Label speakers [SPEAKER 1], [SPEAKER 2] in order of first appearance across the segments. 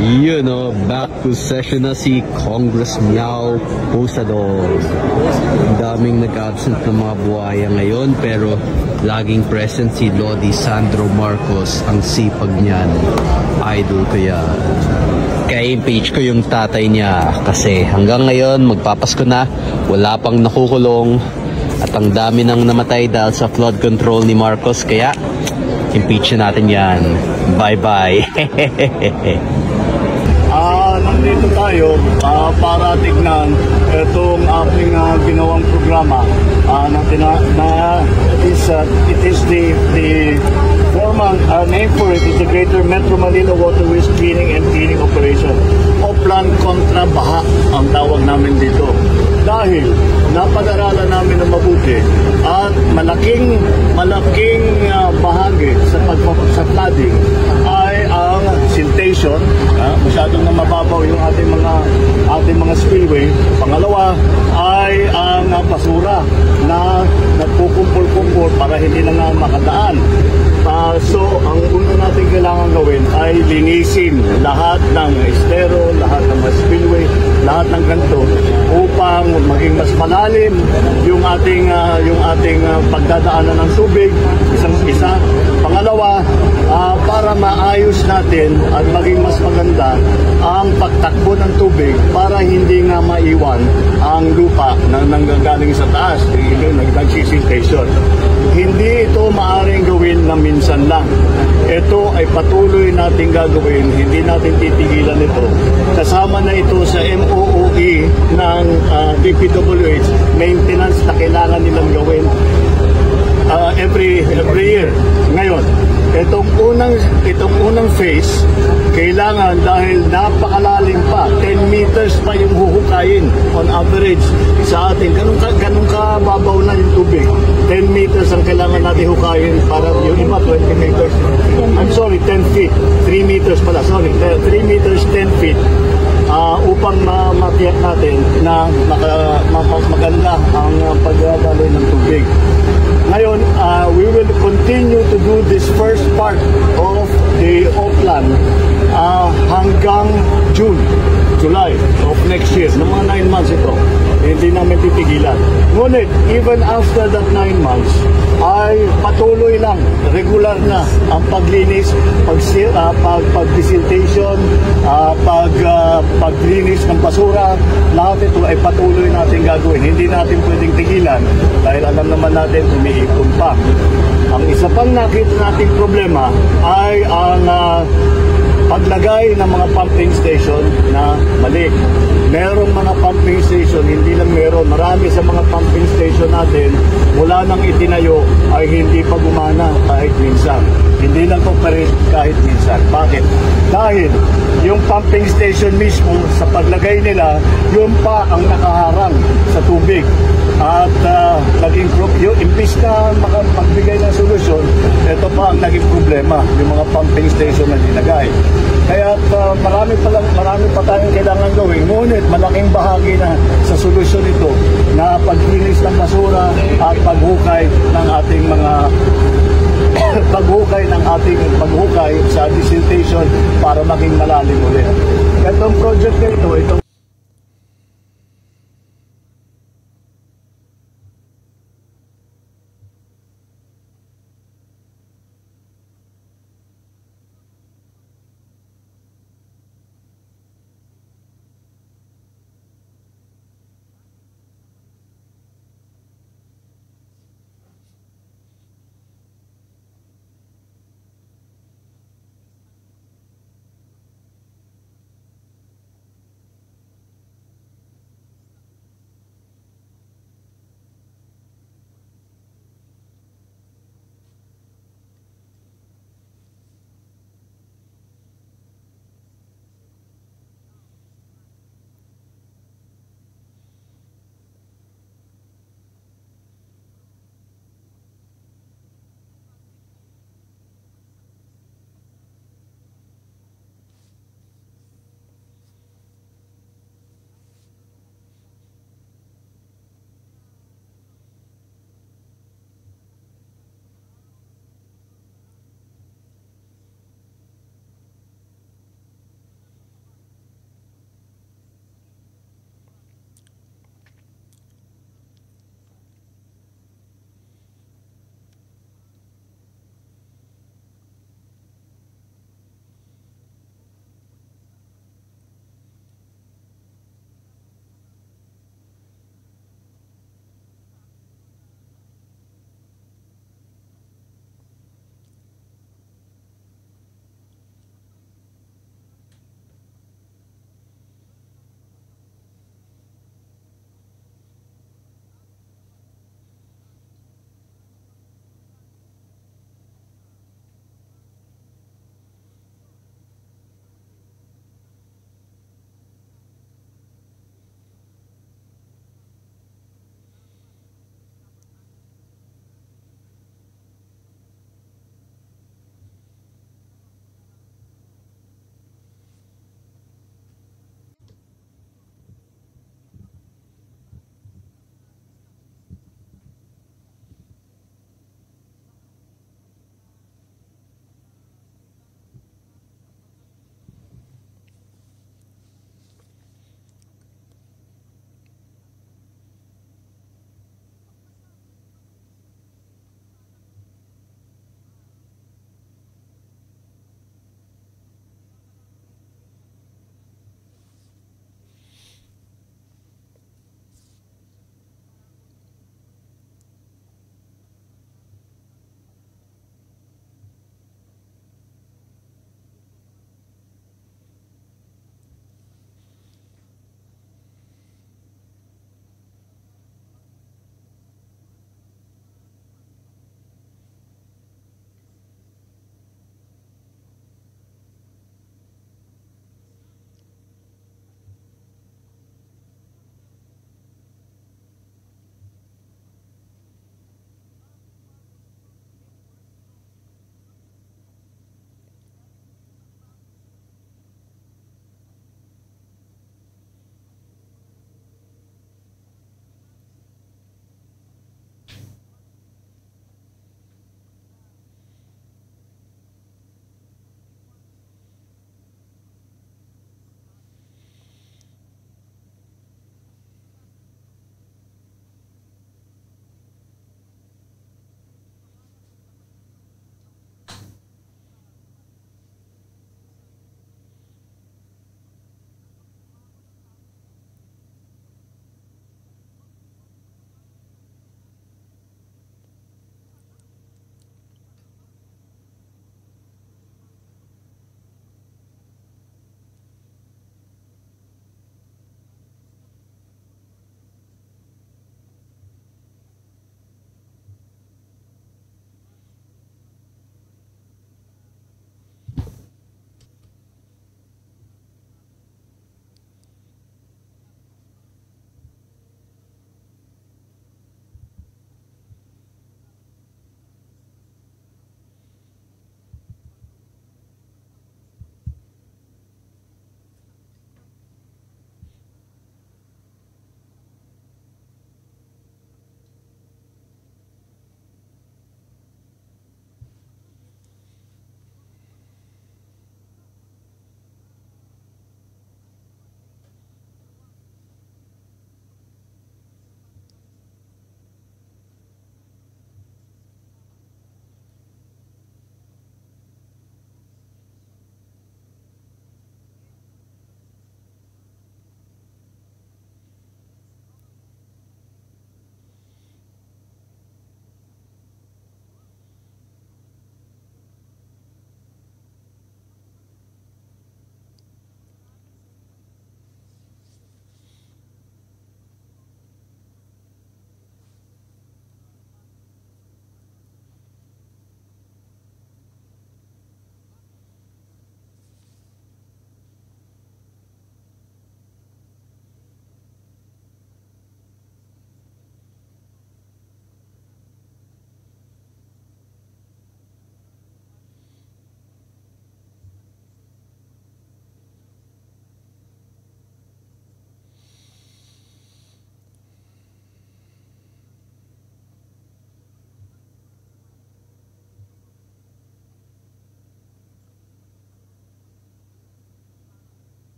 [SPEAKER 1] Yun o, back to session na si Congress Miao Posador. Daming nag-absent ng mga buhaya ngayon, pero laging present si Lodi Sandro Marcos. Ang sipag niyan, idol ko yan. Kaya impeach ko yung tatay niya kasi hanggang ngayon magpapasko na, wala pang nakukulong at ang dami nang namatay dahil sa flood control ni Marcos. Kaya impeach natin yan. Bye-bye.
[SPEAKER 2] Nandito tayo para tignan itong aking ginawang programa it is the formal name for it is the Greater Metro Manila Waterways Cleaning and Cleaning Operation o Plan Kontra Baha ang tawag namin dito. Dahil napag-aralan namin ng mabuti at malaking bahagi sa flooding ay ang siltation, masyadong na mababaw yung ating mga spillway. Pangalawa ay ang basura na nagkukumpul-kumpul para hindi na nga makadaan. So, ang una natin kailangan gawin ay linisin lahat ng estero, lahat ng spillway, lahat ng ganito upang maging mas malalim yung ating pagdadaanan ng tubig, isang-isa. Pangalawa, para maayos natin at maging mas maganda ang pagtakbo ng tubig para hindi nga maiwan ang lupa na nanggagaling sa taas, nagsisiltation. Hindi ito maaaring gawin na minsan lang. Ito ay patuloy nating gagawin, hindi natin titigilan ito. Kasama na ito sa MOOE ng DPWH, maintenance na kailangan nilang gawin every year. Ngayon, itong unang phase, kailangan dahil napakalalim pa, 10 meters pa yung huhukayin on average sa atin. Ganun ka babaw na yung tubig. 10 meters ang kailangan natin hukayin para yung iba 20 meters. I'm sorry, 10 feet. 3 meters pala, sorry. 3 meters, 10 feet. Upang matiyak natin na maganda ang pagdadaloy ng tubig. Ngayon, we will continue to do this first part of the O-Plan hanggang July of next year. Ng mga 9 months ito. Hindi namin titigilan. Ngunit, even after that 9 months, ay patuloy lang, regular na ang paglinis, pag-desiltation, paglinis ng basura. Lahat ito ay patuloy natin gagawin. Hindi natin pwedeng tigilan dahil alam naman natin umiipon pa. Ang isa pang nakita nating problema ay ang paglagay ng mga pumping station na mali. Merong mga pumping station, hindi lang meron. Marami sa mga pumping station natin, mula nang itinayo ay hindi pa gumana kahit minsan. Hindi lang operate kahit minsan. Bakit? Dahil yung pumping station mismo, sa paglagay nila, yun pa ang nakaharang sa tubig. At yung imbis na makapagbigay ng solusyon, ito pa ang naging problema, yung mga pumping station na nilagay. Kaya marami pa tayong kailangan gawin. Ngunit malaking bahagi na sa solusyon ito na paglinis ng basura at paghukay ng ating paghukay sa desiltation para maging malalim ulit. Itong project na ito,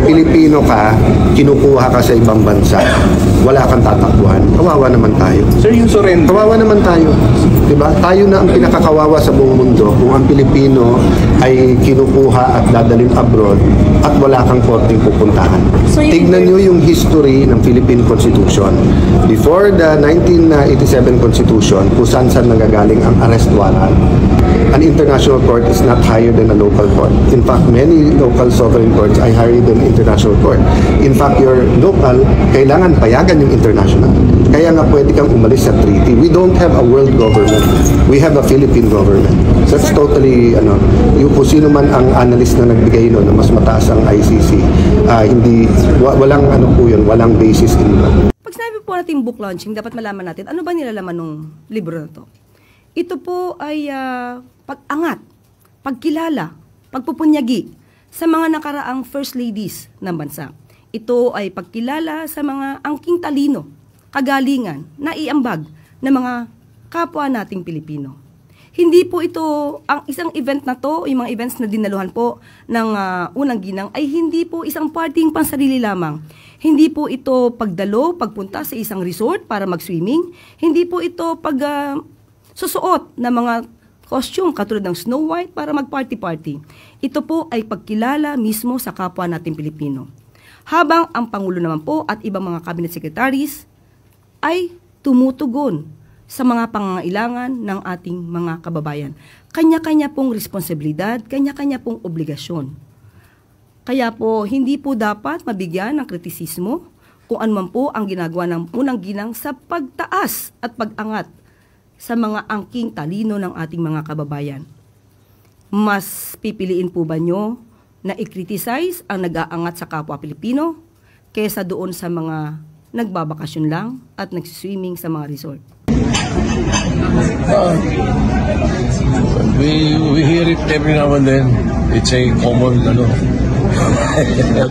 [SPEAKER 3] Pilipino ka, kinukuha ka sa ibang bansa, wala kang tatakbuhan. Kawawa naman tayo.
[SPEAKER 4] Sir, yung surrender.
[SPEAKER 3] Kawawa naman tayo. Diba? Tayo na ang pinakakawawa sa buong mundo kung ang Pilipino ay kinukuha at dadalhin abroad at wala kang korteng pupuntahan. Tignan nyo yung history ng Philippine Constitution. Before the 1987 Constitution, kung saan nagagaling ang arrest warrant, an international court is not higher than a local court. In fact, many local sovereign courts are higher than international court. In fact, your local, kailangan payagan yung international. Kaya nga pwede kang umalis sa treaty. We don't have a world government. We have a Philippine government. That's totally, yung kung sino man ang analyst na nagbigay no, na mas mataas ang ICC, walang po yun, walang basis in law.
[SPEAKER 5] Pag sinabi po natin book launching, dapat malaman natin, ano ba nilalaman ng libro na to? Ito po ay pag-angat, pagkilala, pagpupunyagi sa mga nakaraang first ladies ng bansa. Ito ay pagkilala sa mga angking talino, kagalingan, naiambag ng mga kapwa nating Pilipino. Hindi po ito, ang isang event na to, yung mga events na dinaluhan po ng unang ginang, ay hindi po isang parting pansarili lamang. Hindi po ito pagdalo, pagpunta sa isang resort para mag-swimming. Hindi po ito susuot ng mga costume katulad ng Snow White para mag-party-party. Ito po ay pagkilala mismo sa kapwa nating Pilipino. Habang ang Pangulo naman po at ibang mga cabinet secretaries ay tumutugon sa mga pangangailangan ng ating mga kababayan. Kanya-kanya pong responsibilidad, kanya-kanya pong obligasyon. Kaya po, hindi po dapat mabigyan ng kritisismo kung ano man po ang ginagawa ng unang ginang sa pagtaas at pag-angat sa mga angking talino ng ating mga kababayan. Mas pipiliin po ba nyo na i-criticize ang nag-aangat sa kapwa Pilipino kaysa doon sa mga nagbabakasyon lang at nagsiswimming sa mga resort?
[SPEAKER 6] We hear it every now and then. It's a common,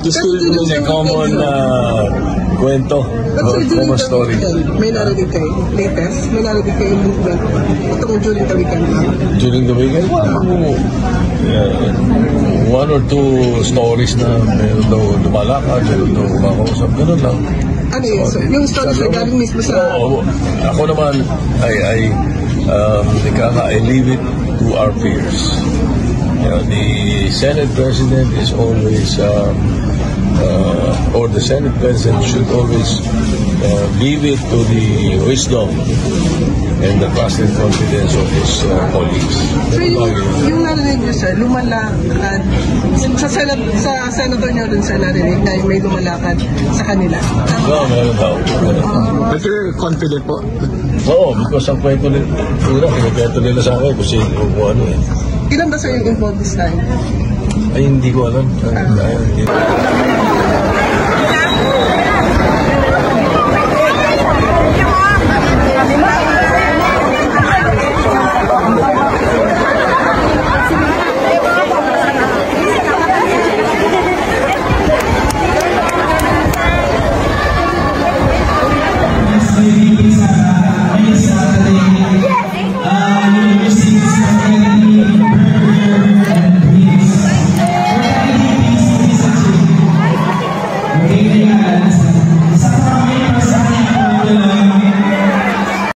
[SPEAKER 6] it's a common kwento, common story.
[SPEAKER 7] May narinig kayo, latest, may narinig kayo movement itong during the weekend.
[SPEAKER 6] During the weekend? One or two stories na meron daw lumalakad, meron daw kumakausap, gano'n lang.
[SPEAKER 7] Ano yun? So, yung stories na galing mismo sa...
[SPEAKER 6] Ako naman, I leave it to our peers. The Senate President is always, or the Senate President should always leave it to the wisdom and the trust and confidence of his colleagues.
[SPEAKER 7] So yung narinig nyo, sir, lumalakad, sa senator nyo dun, sir, narinig na may lumalakad sa kanila?
[SPEAKER 6] No, meron daw.
[SPEAKER 4] But you're confident po?
[SPEAKER 6] Oo, because ang kwento nila sa akin kung sino kung ano eh.
[SPEAKER 7] Ilan ba, sir, yung involved this time?
[SPEAKER 6] Ay, hindi ko alam.